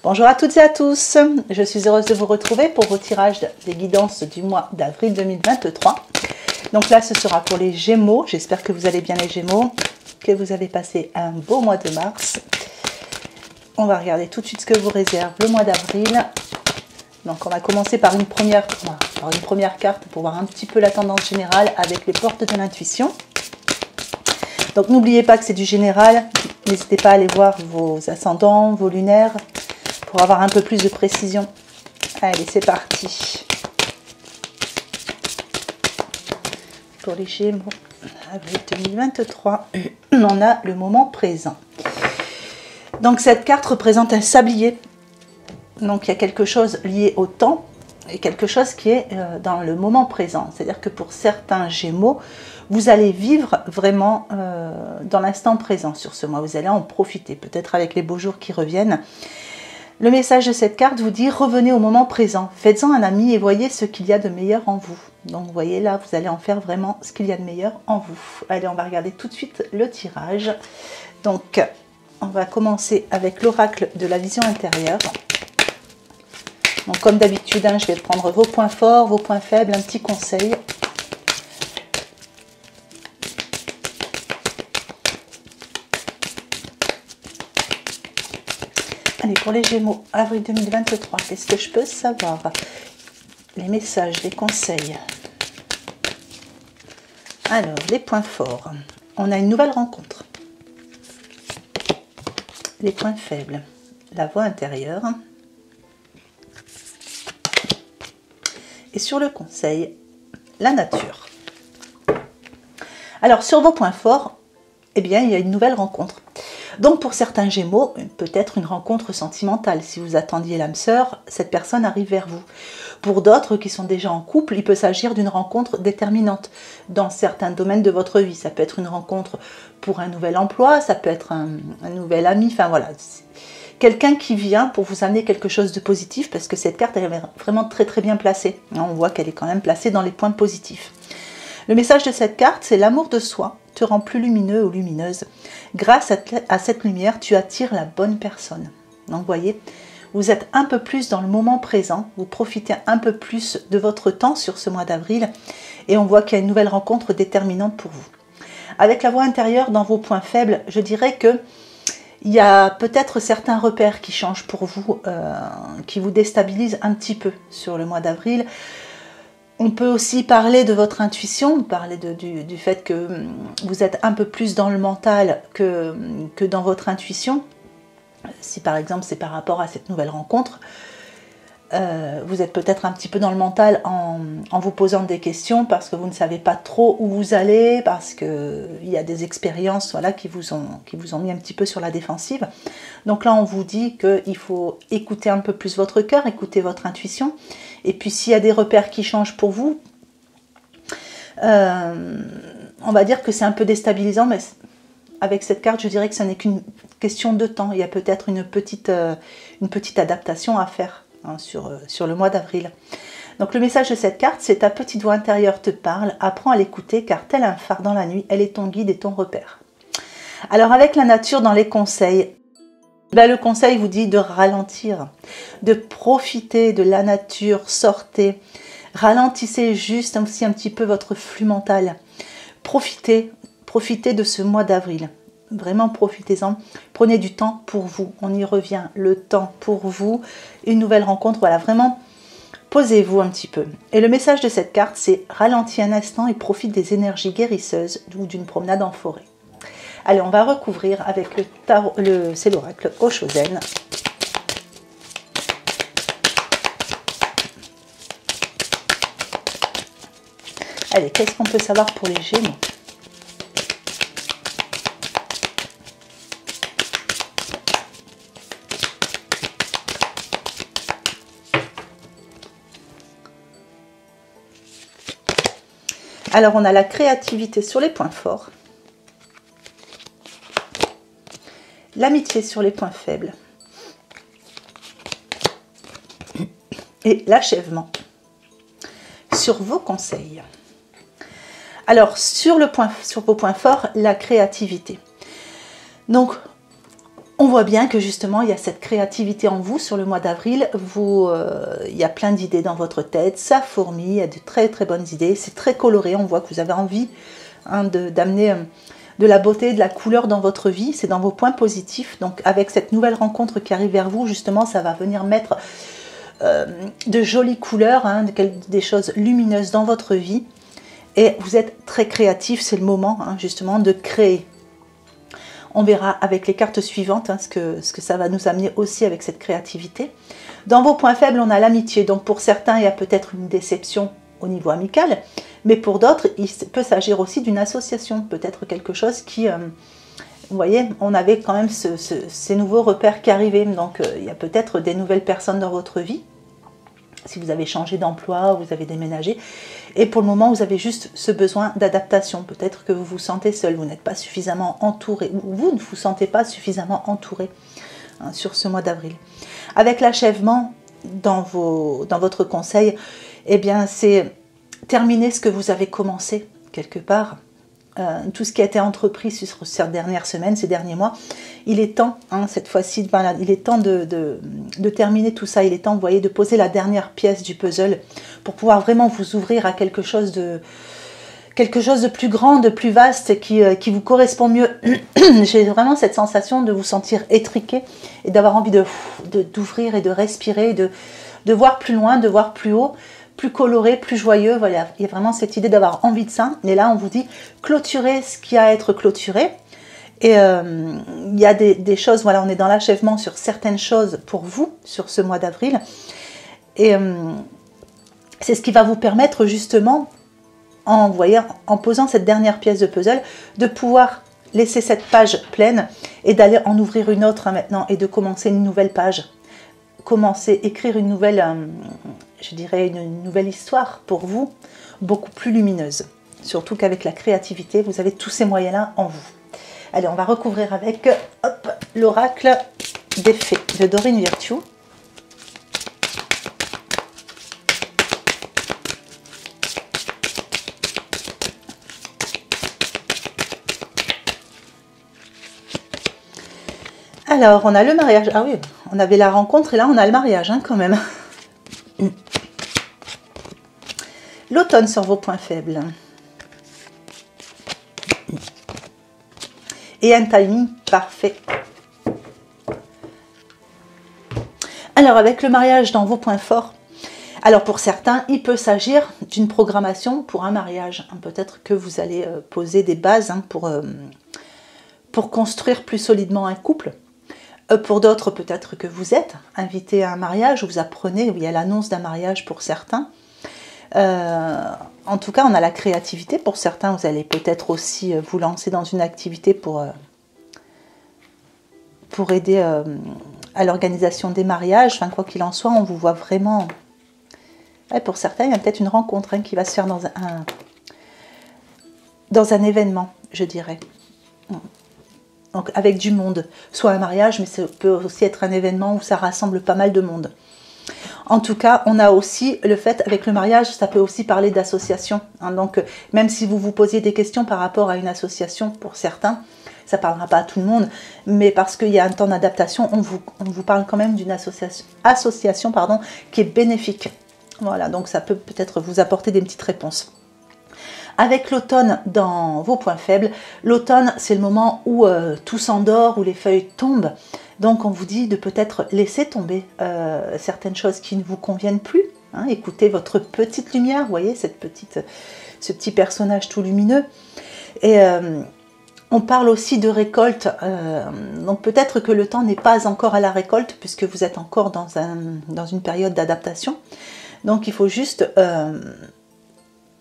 Bonjour à toutes et à tous, je suis heureuse de vous retrouver pour vos tirages des guidances du mois d'avril 2023. Donc là ce sera pour les Gémeaux, j'espère que vous allez bien les Gémeaux, que vous avez passé un beau mois de mars. On va regarder tout de suite ce que vous réserve le mois d'avril. Donc on va commencer par une première carte pour voir un petit peu la tendance générale avec les portes de l'intuition. Donc n'oubliez pas que c'est du général, n'hésitez pas à aller voir vos ascendants, vos lunaires, pour avoir un peu plus de précision. Allez, c'est parti. Pour les Gémeaux, avril 2023, on a le moment présent. Donc cette carte représente un sablier. Donc il y a quelque chose lié au temps et quelque chose qui est dans le moment présent. C'est-à-dire que pour certains Gémeaux, vous allez vivre vraiment dans l'instant présent sur ce mois. Vous allez en profiter, peut-être avec les beaux jours qui reviennent. Le message de cette carte vous dit « Revenez au moment présent, faites-en un ami et voyez ce qu'il y a de meilleur en vous ». Donc vous voyez là, vous allez en faire vraiment ce qu'il y a de meilleur en vous. Allez, on va regarder tout de suite le tirage. Donc, on va commencer avec l'oracle de la vision intérieure. Donc comme d'habitude, je vais prendre vos points forts, vos points faibles, un petit conseil. Allez, pour les Gémeaux, avril 2023, qu'est-ce que je peux savoir? Les messages, les conseils. Alors, les points forts. On a une nouvelle rencontre. Les points faibles. La voix intérieure. Et sur le conseil, la nature. Alors, sur vos points forts, eh bien, il y a une nouvelle rencontre. Donc pour certains Gémeaux, peut-être une rencontre sentimentale. Si vous attendiez l'âme sœur, cette personne arrive vers vous. Pour d'autres qui sont déjà en couple, il peut s'agir d'une rencontre déterminante dans certains domaines de votre vie. Ça peut être une rencontre pour un nouvel emploi, ça peut être un nouvel ami, enfin voilà. Quelqu'un qui vient pour vous amener quelque chose de positif, parce que cette carte elle est vraiment très très bien placée. On voit qu'elle est quand même placée dans les points positifs. Le message de cette carte, c'est l'amour de soi te rend plus lumineux ou lumineuse. Grâce à cette lumière, tu attires la bonne personne. Donc, vous voyez, vous êtes un peu plus dans le moment présent, vous profitez un peu plus de votre temps sur ce mois d'avril et on voit qu'il y a une nouvelle rencontre déterminante pour vous. Avec la voix intérieure dans vos points faibles, je dirais que il y a peut-être certains repères qui changent pour vous, qui vous déstabilisent un petit peu sur le mois d'avril. On peut aussi parler de votre intuition, parler du fait que vous êtes un peu plus dans le mental que dans votre intuition. Si par exemple c'est par rapport à cette nouvelle rencontre, vous êtes peut-être un petit peu dans le mental en vous posant des questions parce que vous ne savez pas trop où vous allez, parce qu'il y a des expériences voilà, qui vous ont mis un petit peu sur la défensive. Donc là on vous dit qu'il faut écouter un peu plus votre cœur, écouter votre intuition. Et puis s'il y a des repères qui changent pour vous, on va dire que c'est un peu déstabilisant, mais avec cette carte, je dirais que ce n'est qu'une question de temps. Il y a peut-être une petite adaptation à faire hein, sur le mois d'avril. Donc le message de cette carte, c'est ta petite voix intérieure te parle, apprends à l'écouter car tel un phare dans la nuit, elle est ton guide et ton repère. Alors avec la nature dans les conseils, le conseil vous dit de ralentir, de profiter de la nature, sortez, ralentissez juste aussi un petit peu votre flux mental. Profitez de ce mois d'avril, vraiment profitez-en, prenez du temps pour vous, on y revient, le temps pour vous, une nouvelle rencontre, voilà, vraiment posez-vous un petit peu. Et le message de cette carte, c'est ralentis un instant et profite des énergies guérisseuses ou d'une promenade en forêt. Allez, on va recouvrir avec le tarot, c'est l'oracle Oshozen. Allez, qu'est-ce qu'on peut savoir pour les Gémeaux? Alors, on a la créativité sur les points forts. L'amitié sur les points faibles et l'achèvement sur vos conseils. Alors sur vos points forts, la créativité. Donc On voit bien que justement, il y a cette créativité en vous sur le mois d'avril. Il y a plein d'idées dans votre tête, ça fourmille, il y a de très très bonnes idées. C'est très coloré, on voit que vous avez envie d'amener de la beauté, de la couleur dans votre vie. C'est dans vos points positifs. Donc avec cette nouvelle rencontre qui arrive vers vous, justement, ça va venir mettre de jolies couleurs, des choses lumineuses dans votre vie. Et vous êtes très créatif, c'est le moment justement de créer. On verra avec les cartes suivantes ce que ça va nous amener aussi avec cette créativité. Dans vos points faibles, on a l'amitié. Donc pour certains, il y a peut-être une déception au niveau amical. Mais pour d'autres, il peut s'agir aussi d'une association. Peut-être quelque chose qui... vous voyez, on avait quand même ces nouveaux repères qui arrivaient. Donc il y a peut-être des nouvelles personnes dans votre vie. Si vous avez changé d'emploi, vous avez déménagé. Et pour le moment, vous avez juste ce besoin d'adaptation. Peut-être que vous vous sentez seul, vous n'êtes pas suffisamment entouré, ou vous ne vous sentez pas suffisamment entouré sur ce mois d'avril. Avec l'achèvement dans votre conseil, eh bien, c'est terminer ce que vous avez commencé quelque part. Tout ce qui a été entrepris sur ces dernières semaines, ces derniers mois, il est temps, cette fois-ci, il est temps de terminer tout ça. Il est temps, vous voyez, de poser la dernière pièce du puzzle pour pouvoir vraiment vous ouvrir à quelque chose de plus grand, de plus vaste, qui vous correspond mieux. J'ai vraiment cette sensation de vous sentir étriqué et d'avoir envie d'ouvrir et de respirer, de voir plus loin, de voir plus haut, plus coloré, plus joyeux. Voilà, il y a vraiment cette idée d'avoir envie de ça. Et là, on vous dit clôturer ce qui a à être clôturé. Et il y a des choses, voilà, on est dans l'achèvement sur certaines choses pour vous, sur ce mois d'avril. Et c'est ce qui va vous permettre justement, en posant cette dernière pièce de puzzle, de pouvoir laisser cette page pleine et d'aller en ouvrir une autre maintenant et de commencer une nouvelle page. Écrire une nouvelle, je dirais une nouvelle histoire pour vous, beaucoup plus lumineuse. Surtout qu'avec la créativité, vous avez tous ces moyens-là en vous. Allez, on va recouvrir avec l'oracle des fées de Dorine Virtue. Alors, on a le mariage. Ah oui, on avait la rencontre et là, on a le mariage quand même. L'automne sur vos points faibles. Et un timing parfait. Alors, avec le mariage dans vos points forts, alors pour certains, il peut s'agir d'une programmation pour un mariage. Peut-être que vous allez poser des bases pour construire plus solidement un couple. Pour d'autres, peut-être que vous êtes invité à un mariage, vous apprenez, il y a l'annonce d'un mariage pour certains. En tout cas, on a la créativité. Pour certains, vous allez peut-être aussi vous lancer dans une activité pour aider à l'organisation des mariages. Enfin, quoi qu'il en soit, on vous voit vraiment... Ouais, pour certains, il y a peut-être une rencontre qui va se faire dans un événement, je dirais. Donc avec du monde, soit un mariage, mais ça peut aussi être un événement où ça rassemble pas mal de monde. En tout cas, on a aussi le fait, avec le mariage, ça peut aussi parler d'association. Donc même si vous vous posiez des questions par rapport à une association, pour certains, ça ne parlera pas à tout le monde, mais parce qu'il y a un temps d'adaptation, on vous parle quand même d'une association qui est bénéfique. Voilà, donc ça peut peut-être vous apporter des petites réponses. Avec l'automne dans vos points faibles, l'automne c'est le moment où tout s'endort, où les feuilles tombent. Donc on vous dit de peut-être laisser tomber certaines choses qui ne vous conviennent plus. Écoutez votre petite lumière, vous voyez ce petit personnage tout lumineux. Et on parle aussi de récolte. Donc peut-être que le temps n'est pas encore à la récolte puisque vous êtes encore dans une période d'adaptation. Donc il faut juste,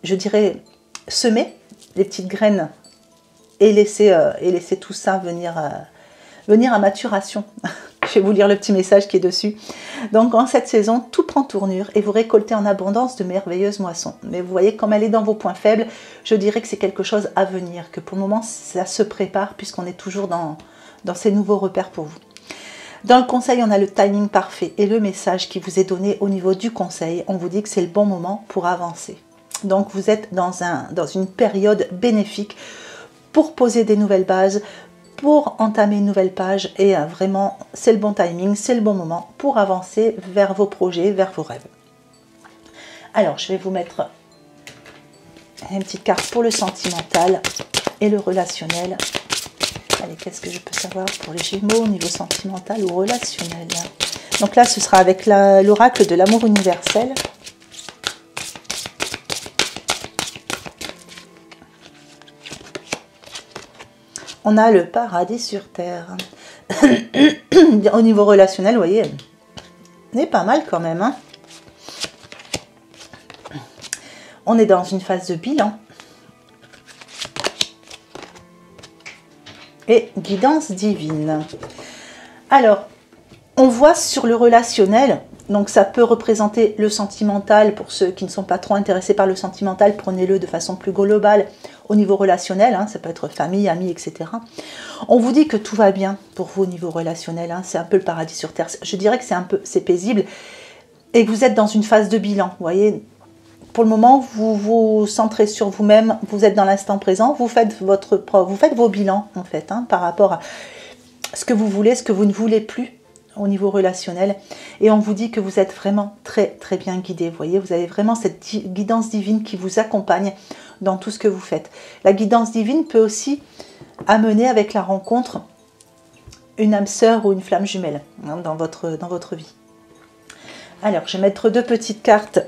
je dirais, semer les petites graines et laisser tout ça venir à maturation. Je vais vous lire le petit message qui est dessus. Donc en cette saison, tout prend tournure et vous récoltez en abondance de merveilleuses moissons. Mais vous voyez, comme elle est dans vos points faibles, je dirais que c'est quelque chose à venir, que pour le moment ça se prépare puisqu'on est toujours dans ces nouveaux repères pour vous. Dans le conseil, on a le timing parfait et le message qui vous est donné au niveau du conseil. On vous dit que c'est le bon moment pour avancer. Donc vous êtes dans une période bénéfique pour poser des nouvelles bases, pour entamer une nouvelle page et vraiment c'est le bon timing, c'est le bon moment pour avancer vers vos projets, vers vos rêves. Alors je vais vous mettre une petite carte pour le sentimental et le relationnel. Allez, qu'est-ce que je peux savoir pour les Gémeaux au niveau sentimental ou relationnel? Donc là ce sera avec l'oracle de l'amour universel. On a le paradis sur terre. Au niveau relationnel, vous voyez, on est pas mal quand même. Hein. On est dans une phase de bilan. Et guidance divine. Alors, on voit sur le relationnel, donc ça peut représenter le sentimental. Pour ceux qui ne sont pas trop intéressés par le sentimental, prenez-le de façon plus globale au niveau relationnel, hein, ça peut être famille, amis, etc. On vous dit que tout va bien pour vous au niveau relationnel, hein, c'est un peu le paradis sur terre. Je dirais que c'est paisible et que vous êtes dans une phase de bilan. Vous voyez, pour le moment, vous vous centrez sur vous-même, vous êtes dans l'instant présent, vous faites vos bilans en fait, hein, par rapport à ce que vous voulez, ce que vous ne voulez plus au niveau relationnel. Et on vous dit que vous êtes vraiment très très bien guidé. Vous voyez, vous avez vraiment cette guidance divine qui vous accompagne dans tout ce que vous faites. La guidance divine peut aussi amener avec la rencontre une âme sœur ou une flamme jumelle hein, dans votre vie. Alors, je vais mettre deux petites cartes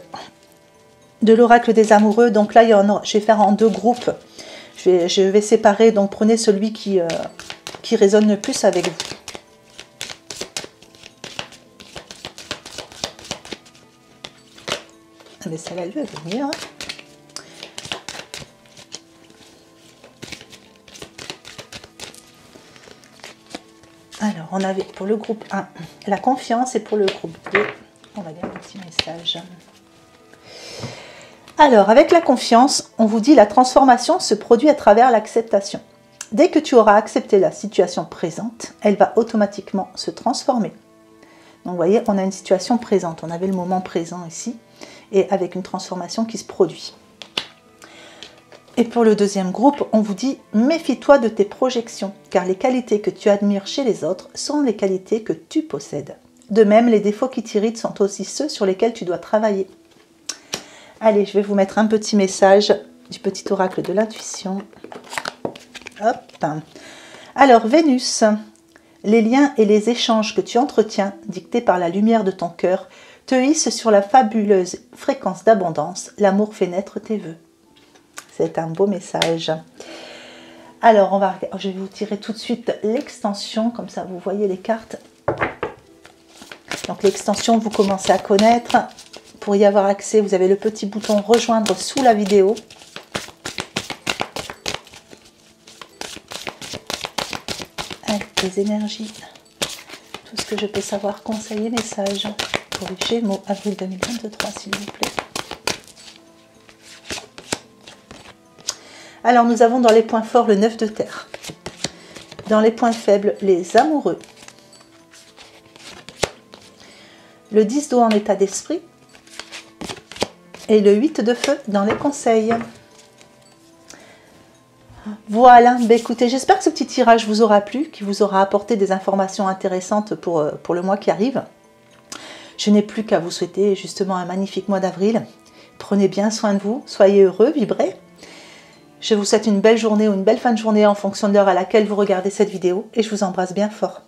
de l'oracle des amoureux. Donc là, je vais faire en deux groupes. Je vais séparer. Donc, prenez celui qui résonne le plus avec vous. Mais celle-là, elle veut venir. Alors, on avait pour le groupe 1 la confiance et pour le groupe 2, on va lire un petit message. Alors, avec la confiance, on vous dit la transformation se produit à travers l'acceptation. Dès que tu auras accepté la situation présente, elle va automatiquement se transformer. Donc, vous voyez, on a une situation présente. On avait le moment présent ici et avec une transformation qui se produit. Et pour le deuxième groupe, on vous dit « Méfie-toi de tes projections, car les qualités que tu admires chez les autres sont les qualités que tu possèdes. De même, les défauts qui t'irritent sont aussi ceux sur lesquels tu dois travailler. » Allez, je vais vous mettre un petit message du petit oracle de l'intuition. Hop. Alors, Vénus, les liens et les échanges que tu entretiens, dictés par la lumière de ton cœur, te hissent sur la fabuleuse fréquence d'abondance. L'amour fait naître tes vœux. C'est un beau message. Alors, je vais vous tirer tout de suite l'extension, comme ça vous voyez les cartes. Donc l'extension, vous commencez à connaître. Pour y avoir accès, vous avez le petit bouton rejoindre sous la vidéo. Avec les énergies, tout ce que je peux savoir, conseiller, message pour les Gémeaux, avril 2023, s'il vous plaît. Alors, nous avons dans les points forts le 9 de terre. Dans les points faibles, les amoureux. Le 10 d'eau en état d'esprit. Et le 8 de feu dans les conseils. Voilà, bah écoutez, j'espère que ce petit tirage vous aura plu, qui vous aura apporté des informations intéressantes pour le mois qui arrive. Je n'ai plus qu'à vous souhaiter justement un magnifique mois d'avril. Prenez bien soin de vous, soyez heureux, vibrez. Je vous souhaite une belle journée ou une belle fin de journée en fonction de l'heure à laquelle vous regardez cette vidéo et je vous embrasse bien fort.